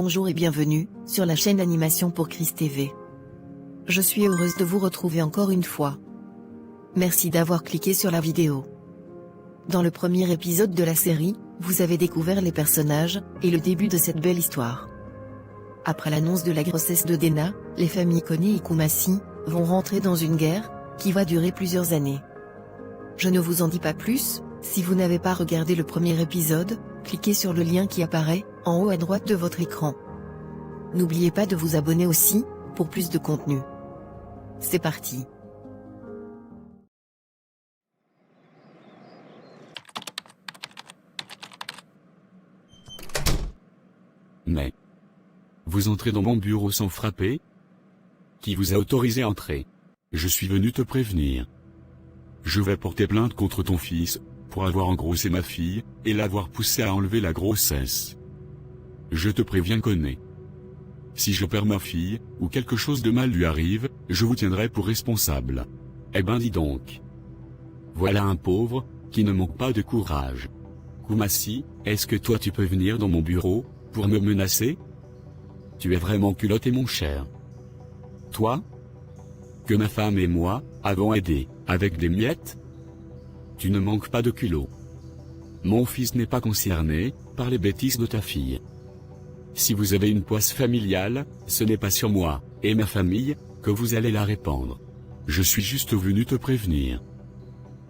Bonjour et bienvenue sur la chaîne d'animation pour Chris TV. Je suis heureuse de vous retrouver encore une fois. Merci d'avoir cliqué sur la vidéo. Dans le premier épisode de la série, vous avez découvert les personnages et le début de cette belle histoire. Après l'annonce de la grossesse de Dena, les familles Kone et Kumasi vont rentrer dans une guerre qui va durer plusieurs années. Je ne vous en dis pas plus. Si vous n'avez pas regardé le premier épisode, cliquez sur le lien qui apparaît en haut à droite de votre écran. N'oubliez pas de vous abonner aussi, pour plus de contenu. C'est parti. Mais vous entrez dans mon bureau sans frapper? Qui vous a autorisé à entrer? Je suis venu te prévenir. Je vais porter plainte contre ton fils, pour avoir engrossé ma fille, et l'avoir poussée à enlever la grossesse. Je te préviens Kone. Si je perds ma fille, ou quelque chose de mal lui arrive, je vous tiendrai pour responsable. Eh ben dis donc. Voilà un pauvre, qui ne manque pas de courage. Kumasi, est-ce que toi tu peux venir dans mon bureau, pour me menacer? Tu es vraiment culotté mon cher. Toi? Que ma femme et moi, avons aidé, avec des miettes? Tu ne manques pas de culot. Mon fils n'est pas concerné par les bêtises de ta fille. Si vous avez une poisse familiale, ce n'est pas sur moi, et ma famille, que vous allez la répandre. Je suis juste venu te prévenir.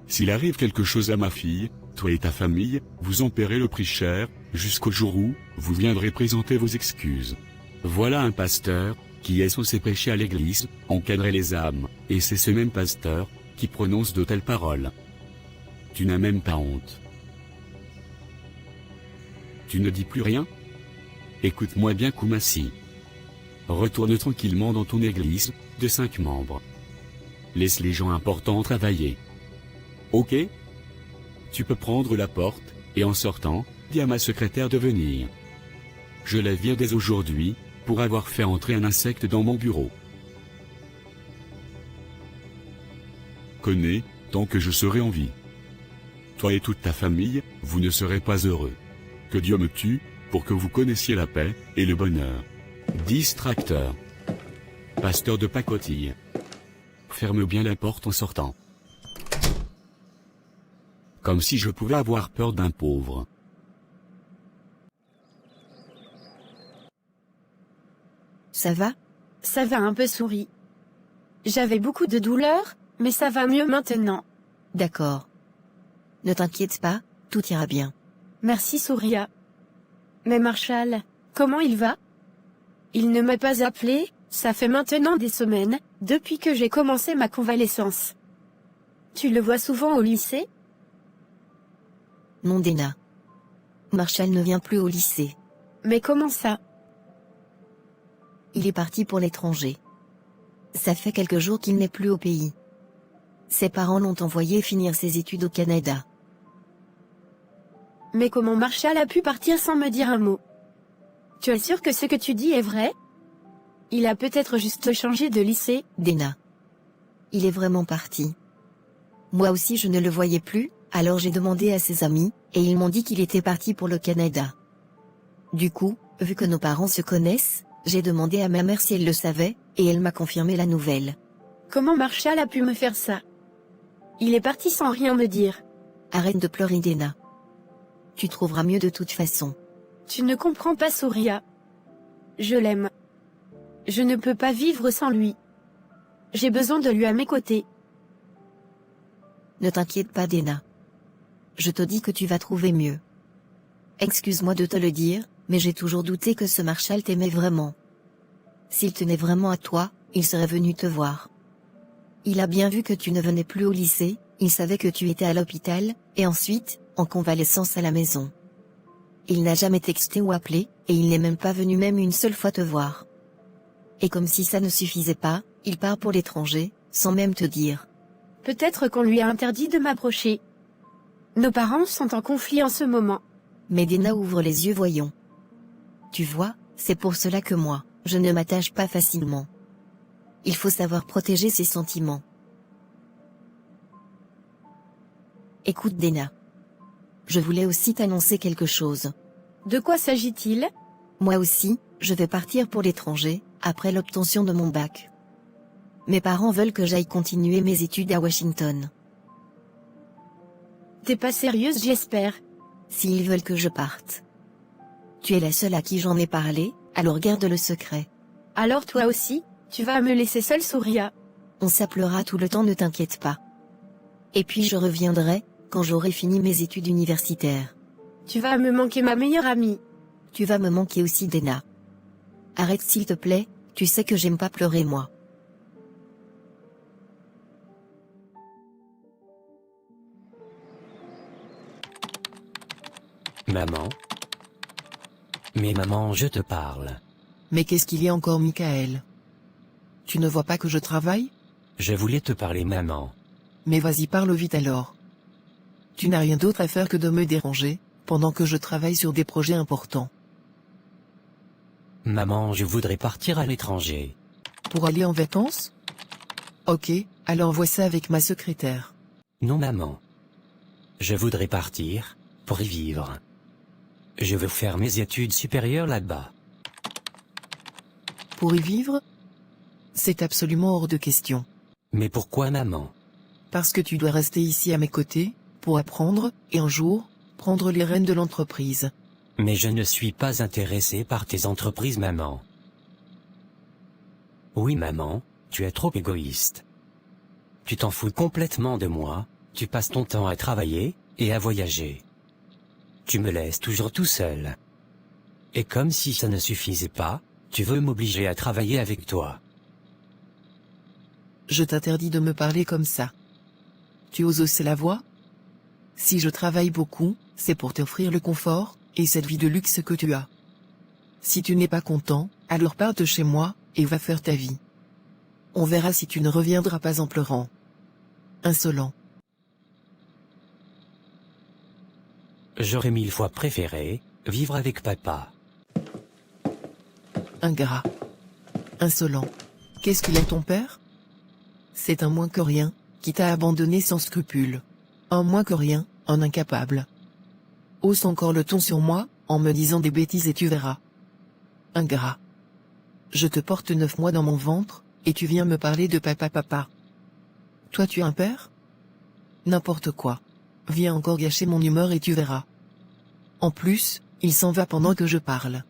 S'il arrive quelque chose à ma fille, toi et ta famille, vous en paierez le prix cher, jusqu'au jour où, vous viendrez présenter vos excuses. Voilà un pasteur, qui est censé prêcher à l'église, encadrer les âmes, et c'est ce même pasteur, qui prononce de telles paroles. Tu n'as même pas honte. Tu ne dis plus rien? Écoute-moi bien Kumasi. Retourne tranquillement dans ton église, de 5 membres. Laisse les gens importants travailler. Ok? Tu peux prendre la porte, et en sortant, dis à ma secrétaire de venir. Je la vire dès aujourd'hui, pour avoir fait entrer un insecte dans mon bureau. Kone, tant que je serai en vie. Toi et toute ta famille, vous ne serez pas heureux. Que Dieu me tue, pour que vous connaissiez la paix, et le bonheur. Distracteur. Pasteur de pacotille. Ferme bien la porte en sortant. Comme si je pouvais avoir peur d'un pauvre. Ça va? Ça va un peu Souris. J'avais beaucoup de douleurs, mais ça va mieux maintenant. D'accord. Ne t'inquiète pas, tout ira bien. Merci Souria. Mais Marshall, comment il va? Il ne m'a pas appelé, ça fait maintenant des semaines, depuis que j'ai commencé ma convalescence. Tu le vois souvent au lycée? Non Dena. Marshall ne vient plus au lycée. Mais comment ça? Il est parti pour l'étranger. Ça fait quelques jours qu'il n'est plus au pays. Ses parents l'ont envoyé finir ses études au Canada. Mais comment Marshall a pu partir sans me dire un mot? Tu es sûr que ce que tu dis est vrai? Il a peut-être juste changé de lycée. Dena. Il est vraiment parti. Moi aussi je ne le voyais plus, alors j'ai demandé à ses amis, et ils m'ont dit qu'il était parti pour le Canada. Du coup, vu que nos parents se connaissent, j'ai demandé à ma mère si elle le savait, et elle m'a confirmé la nouvelle. Comment Marshall a pu me faire ça? Il est parti sans rien me dire. Arrête de pleurer Dena. Tu trouveras mieux de toute façon. Tu ne comprends pas Souria. Je l'aime. Je ne peux pas vivre sans lui. J'ai besoin de lui à mes côtés. Ne t'inquiète pas Dena. Je te dis que tu vas trouver mieux. Excuse-moi de te le dire, mais j'ai toujours douté que ce Marshall t'aimait vraiment. S'il tenait vraiment à toi, il serait venu te voir. Il a bien vu que tu ne venais plus au lycée, il savait que tu étais à l'hôpital, et ensuite, en convalescence à la maison. Il n'a jamais texté ou appelé, et il n'est même pas venu même une seule fois te voir. Et comme si ça ne suffisait pas, il part pour l'étranger, sans même te dire. Peut-être qu'on lui a interdit de m'approcher. Nos parents sont en conflit en ce moment. Mais Dena ouvre les yeux voyons. Tu vois, c'est pour cela que moi, je ne m'attache pas facilement. Il faut savoir protéger ses sentiments. Écoute Dena. Je voulais aussi t'annoncer quelque chose. De quoi s'agit-il? Moi aussi, Je vais partir pour l'étranger, après l'obtention de mon bac. Mes parents veulent que j'aille continuer mes études à Washington. T'es pas sérieuse, j'espère. S'ils veulent que je parte. Tu es la seule à qui j'en ai parlé, alors garde le secret. Alors toi aussi, tu vas me laisser seule, Surya. On s'appellera tout le temps, ne t'inquiète pas. Et puis je reviendrai, quand j'aurai fini mes études universitaires. Tu vas me manquer, ma meilleure amie. Tu vas me manquer aussi, Dena. Arrête s'il te plaît, tu sais que j'aime pas pleurer moi. Maman. Mais maman, je te parle. Mais qu'est-ce qu'il y a encore, Michael? Tu ne vois pas que je travaille? Je voulais te parler, maman. Mais vas-y, parle vite alors. Tu n'as rien d'autre à faire que de me déranger, pendant que je travaille sur des projets importants. Maman, je voudrais partir à l'étranger. Pour aller en vacances? Ok, alors vois ça avec ma secrétaire. Non, maman. Je voudrais partir, pour y vivre. Je veux faire mes études supérieures là-bas. Pour y vivre? C'est absolument hors de question. Mais pourquoi, maman? Parce que tu dois rester ici à mes côtés, pour apprendre, et un jour, prendre les rênes de l'entreprise. Mais je ne suis pas intéressé par tes entreprises, maman. Oui, maman, tu es trop égoïste. Tu t'en fous complètement de moi, tu passes ton temps à travailler, et à voyager. Tu me laisses toujours tout seul. Et comme si ça ne suffisait pas, tu veux m'obliger à travailler avec toi. Je t'interdis de me parler comme ça. Tu oses hausser la voix? Si je travaille beaucoup, c'est pour t'offrir le confort, et cette vie de luxe que tu as. Si tu n'es pas content, alors pars de chez moi, et va faire ta vie. On verra si tu ne reviendras pas en pleurant. Insolent. J'aurais 1000 fois préféré vivre avec papa. Ingrat. Insolent. Qu'est-ce qu'il a, ton père? C'est un moins que rien, qui t'a abandonné sans scrupule. Un moins que rien, un incapable. Hausse encore le ton sur moi, en me disant des bêtises et tu verras. Ingrat. Je te porte 9 mois dans mon ventre, et tu viens me parler de papa. Toi tu as un père? N'importe quoi. Viens encore gâcher mon humeur et tu verras. En plus, il s'en va pendant que je parle.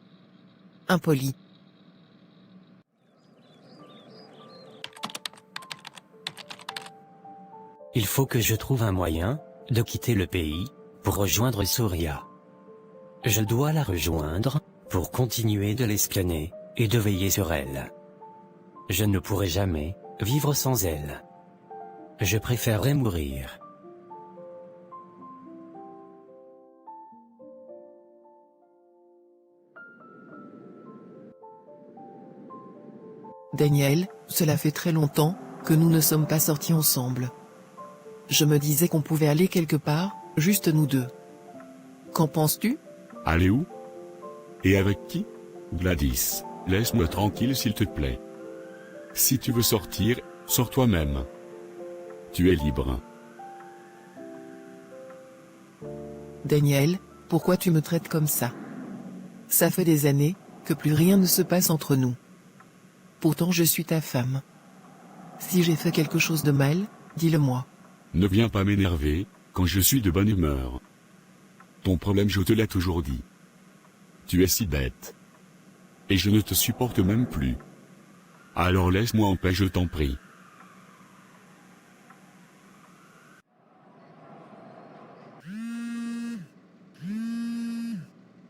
Impoli. Il faut que je trouve un moyen de quitter le pays pour rejoindre Surya. Je dois la rejoindre pour continuer de l'espionner et de veiller sur elle. Je ne pourrai jamais vivre sans elle. Je préférerais mourir. Daniel, cela fait très longtemps que nous ne sommes pas sortis ensemble. Je me disais qu'on pouvait aller quelque part, juste nous deux. Qu'en penses-tu? Allez où? Et avec qui? Gladys, laisse-moi tranquille s'il te plaît. Si tu veux sortir, sors toi-même. Tu es libre. Daniel, pourquoi tu me traites comme ça? Ça fait des années que plus rien ne se passe entre nous. Pourtant je suis ta femme. Si j'ai fait quelque chose de mal, dis-le-moi. Ne viens pas m'énerver, quand je suis de bonne humeur. Ton problème, je te l'ai toujours dit. Tu es si bête. Et je ne te supporte même plus. Alors laisse-moi en paix, je t'en prie.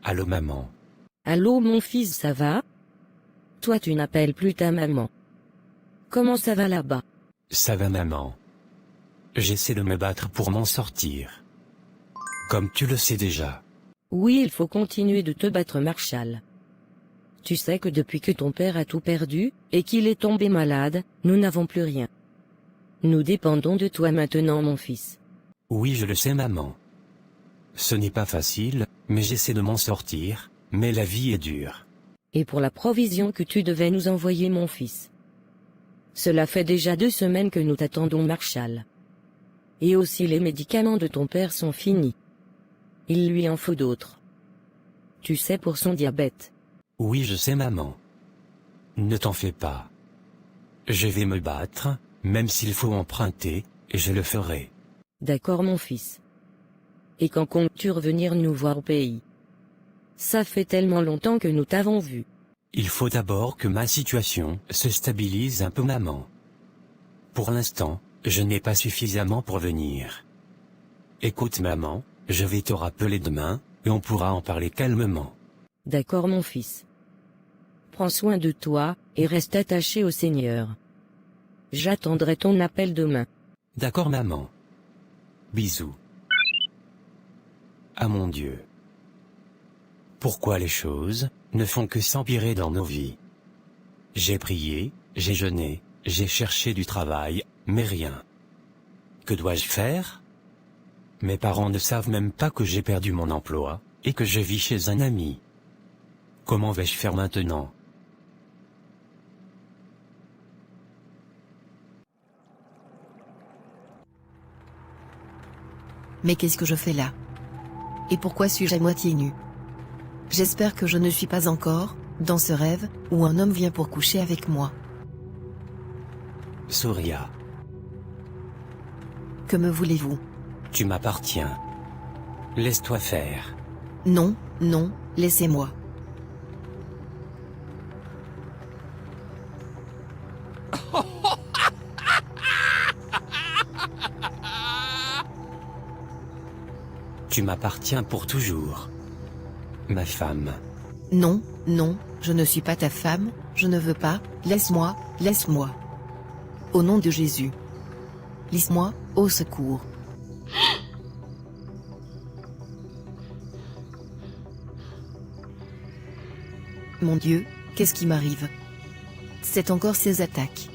Allô, maman. Allô mon fils, ça va? Toi tu n'appelles plus ta maman. Comment ça va là-bas? Ça va, maman. J'essaie de me battre pour m'en sortir. Comme tu le sais déjà. Oui, il faut continuer de te battre, Marshall. Tu sais que depuis que ton père a tout perdu, et qu'il est tombé malade, nous n'avons plus rien. Nous dépendons de toi maintenant, mon fils. Oui, je le sais, maman. Ce n'est pas facile, mais j'essaie de m'en sortir, mais la vie est dure. Et pour la provision que tu devais nous envoyer, mon fils. Cela fait déjà 2 semaines que nous t'attendons, Marshall. Et aussi les médicaments de ton père sont finis. Il lui en faut d'autres. Tu sais, pour son diabète. Oui, je sais, maman. Ne t'en fais pas. Je vais me battre, même s'il faut emprunter, et je le ferai. D'accord mon fils. Et quand comptes-tu revenir nous voir au pays? Ça fait tellement longtemps que nous t'avons vu. Il faut d'abord que ma situation se stabilise un peu, maman. Pour l'instant, je n'ai pas suffisamment pour venir. Écoute, maman, je vais te rappeler demain, et on pourra en parler calmement. D'accord mon fils. Prends soin de toi, et reste attaché au Seigneur. J'attendrai ton appel demain. D'accord, maman. Bisous. Ah mon Dieu. Pourquoi les choses ne font que s'empirer dans nos vies? J'ai prié, j'ai jeûné, j'ai cherché du travail, mais rien. Que dois-je faire? Mes parents ne savent même pas que j'ai perdu mon emploi, et que je vis chez un ami. Comment vais-je faire maintenant? Mais qu'est-ce que je fais là? Et pourquoi suis-je à moitié nu? J'espère que je ne suis pas encore, dans ce rêve, où un homme vient pour coucher avec moi. Surya, Que me voulez-vous? tu m'appartiens. Laisse-toi faire. Non, non, laissez-moi. Tu m'appartiens pour toujours. Ma femme. Non, non, je ne suis pas ta femme, je ne veux pas, laisse-moi, laisse-moi. Au nom de Jésus. Laisse-moi, au secours. Mon Dieu, qu'est-ce qui m'arrive? C'est encore ces attaques.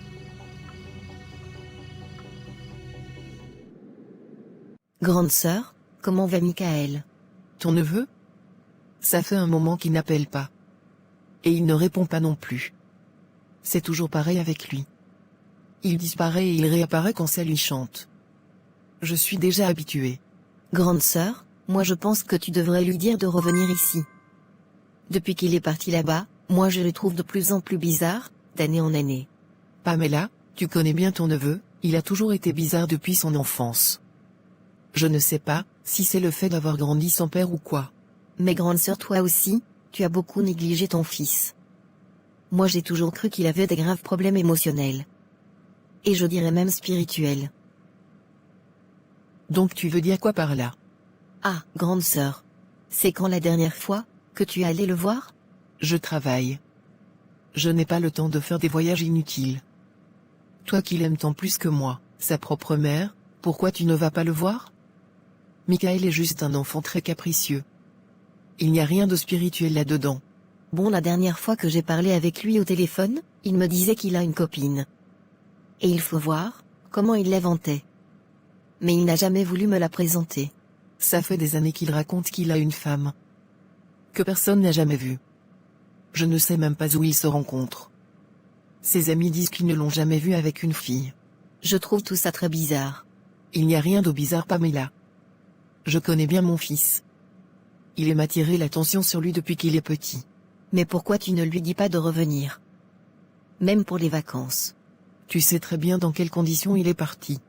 Grande sœur, comment va Michael? Ton neveu? Ça fait un moment qu'il n'appelle pas. Et il ne répond pas non plus. C'est toujours pareil avec lui. Il disparaît et il réapparaît quand ça lui chante. Je suis déjà habitué. Grande sœur, moi je pense que tu devrais lui dire de revenir ici. Depuis qu'il est parti là-bas, moi je le trouve de plus en plus bizarre, d'année en année. Pamela, tu connais bien ton neveu, il a toujours été bizarre depuis son enfance. Je ne sais pas si c'est le fait d'avoir grandi sans père ou quoi. Mais grande sœur, toi aussi, tu as beaucoup négligé ton fils. Moi j'ai toujours cru qu'il avait des graves problèmes émotionnels. Et je dirais même spirituels. Donc tu veux dire quoi par là? Ah, grande sœur. C'est quand la dernière fois que tu es allée le voir? Je travaille. Je n'ai pas le temps de faire des voyages inutiles. Toi qui l'aimes tant plus que moi, sa propre mère, pourquoi tu ne vas pas le voir? Michael est juste un enfant très capricieux. Il n'y a rien de spirituel là-dedans. Bon, la dernière fois que j'ai parlé avec lui au téléphone, il me disait qu'il a une copine. Et il faut voir comment il l'inventait. Mais il n'a jamais voulu me la présenter. Ça fait des années qu'il raconte qu'il a une femme. Que personne n'a jamais vue. Je ne sais même pas où ils se rencontrent. Ses amis disent qu'ils ne l'ont jamais vu avec une fille. Je trouve tout ça très bizarre. Il n'y a rien de bizarre, Pamela. Je connais bien mon fils. Il aime attirer l'attention sur lui depuis qu'il est petit. Mais pourquoi tu ne lui dis pas de revenir? Même pour les vacances. Tu sais très bien dans quelles conditions il est parti.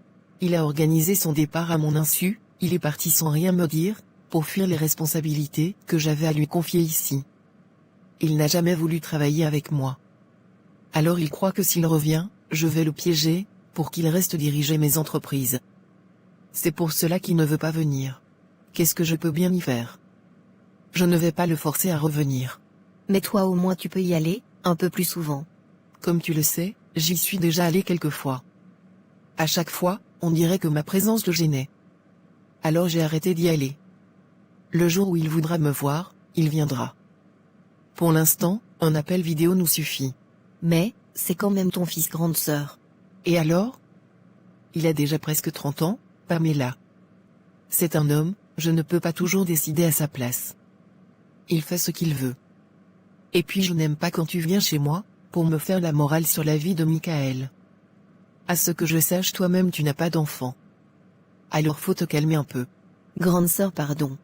Il a organisé son départ à mon insu, il est parti sans rien me dire, pour fuir les responsabilités que j'avais à lui confier ici. Il n'a jamais voulu travailler avec moi. Alors il croit que s'il revient, je vais le piéger, pour qu'il reste diriger mes entreprises. C'est pour cela qu'il ne veut pas venir. Qu'est-ce que je peux bien y faire? Je ne vais pas le forcer à revenir. Mais toi au moins tu peux y aller, un peu plus souvent. Comme tu le sais, j'y suis déjà allé quelques fois. À chaque fois, on dirait que ma présence le gênait. Alors j'ai arrêté d'y aller. Le jour où il voudra me voir, il viendra. Pour l'instant, un appel vidéo nous suffit. Mais, c'est quand même ton fils, grande sœur. Et alors? Il a déjà presque 30 ans, Pamela. C'est un homme, je ne peux pas toujours décider à sa place. Il fait ce qu'il veut. Et puis je n'aime pas quand tu viens chez moi, pour me faire la morale sur la vie de Michael. À ce que je sache, toi-même tu n'as pas d'enfant. Alors faut te calmer un peu. Grande sœur, pardon.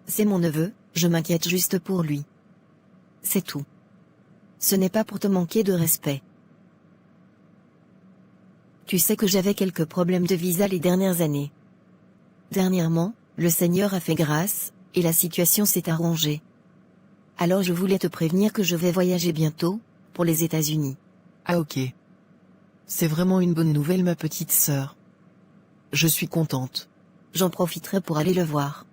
C'est mon neveu, je m'inquiète juste pour lui. C'est tout. Ce n'est pas pour te manquer de respect. Tu sais que j'avais quelques problèmes de visa les dernières années. Dernièrement, le Seigneur a fait grâce, et la situation s'est arrangée. Alors je voulais te prévenir que je vais voyager bientôt, pour les États-Unis. Ah ok. C'est vraiment une bonne nouvelle ma petite sœur. Je suis contente. J'en profiterai pour aller le voir.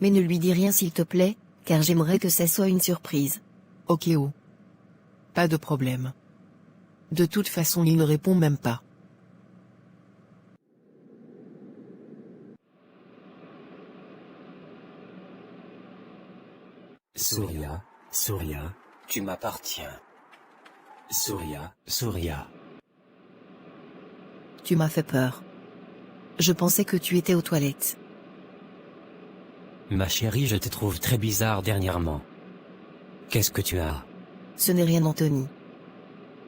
Mais ne lui dis rien s'il te plaît, car j'aimerais que ça soit une surprise. Ok oh. Pas de problème. De toute façon il ne répond même pas. Surya, Surya, tu m'appartiens. Surya, Surya. Tu m'as fait peur. Je pensais que tu étais aux toilettes. Ma chérie, je te trouve très bizarre dernièrement. Qu'est-ce que tu as? Ce n'est rien Anthony.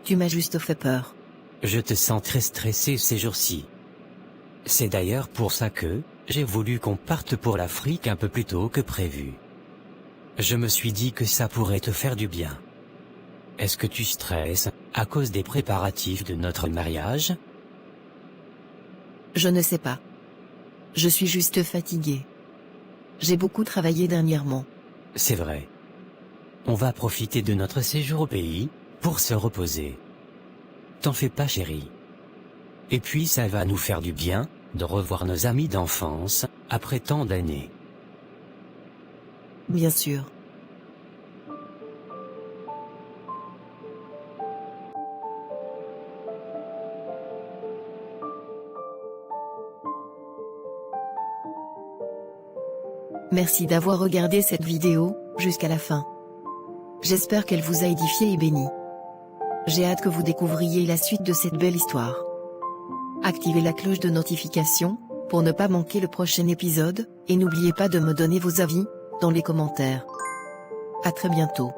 Tu m'as juste fait peur. Je te sens très stressé ces jours-ci. C'est d'ailleurs pour ça que j'ai voulu qu'on parte pour l'Afrique un peu plus tôt que prévu. Je me suis dit que ça pourrait te faire du bien. Est-ce que tu stresses à cause des préparatifs de notre mariage? Je ne sais pas. Je suis juste fatiguée. J'ai beaucoup travaillé dernièrement. C'est vrai. On va profiter de notre séjour au pays pour se reposer. T'en fais pas, chérie. Et puis ça va nous faire du bien de revoir nos amis d'enfance après tant d'années. Bien sûr. Merci d'avoir regardé cette vidéo jusqu'à la fin. J'espère qu'elle vous a édifié et béni. J'ai hâte que vous découvriez la suite de cette belle histoire. Activez la cloche de notification pour ne pas manquer le prochain épisode, et n'oubliez pas de me donner vos avis dans les commentaires. À très bientôt.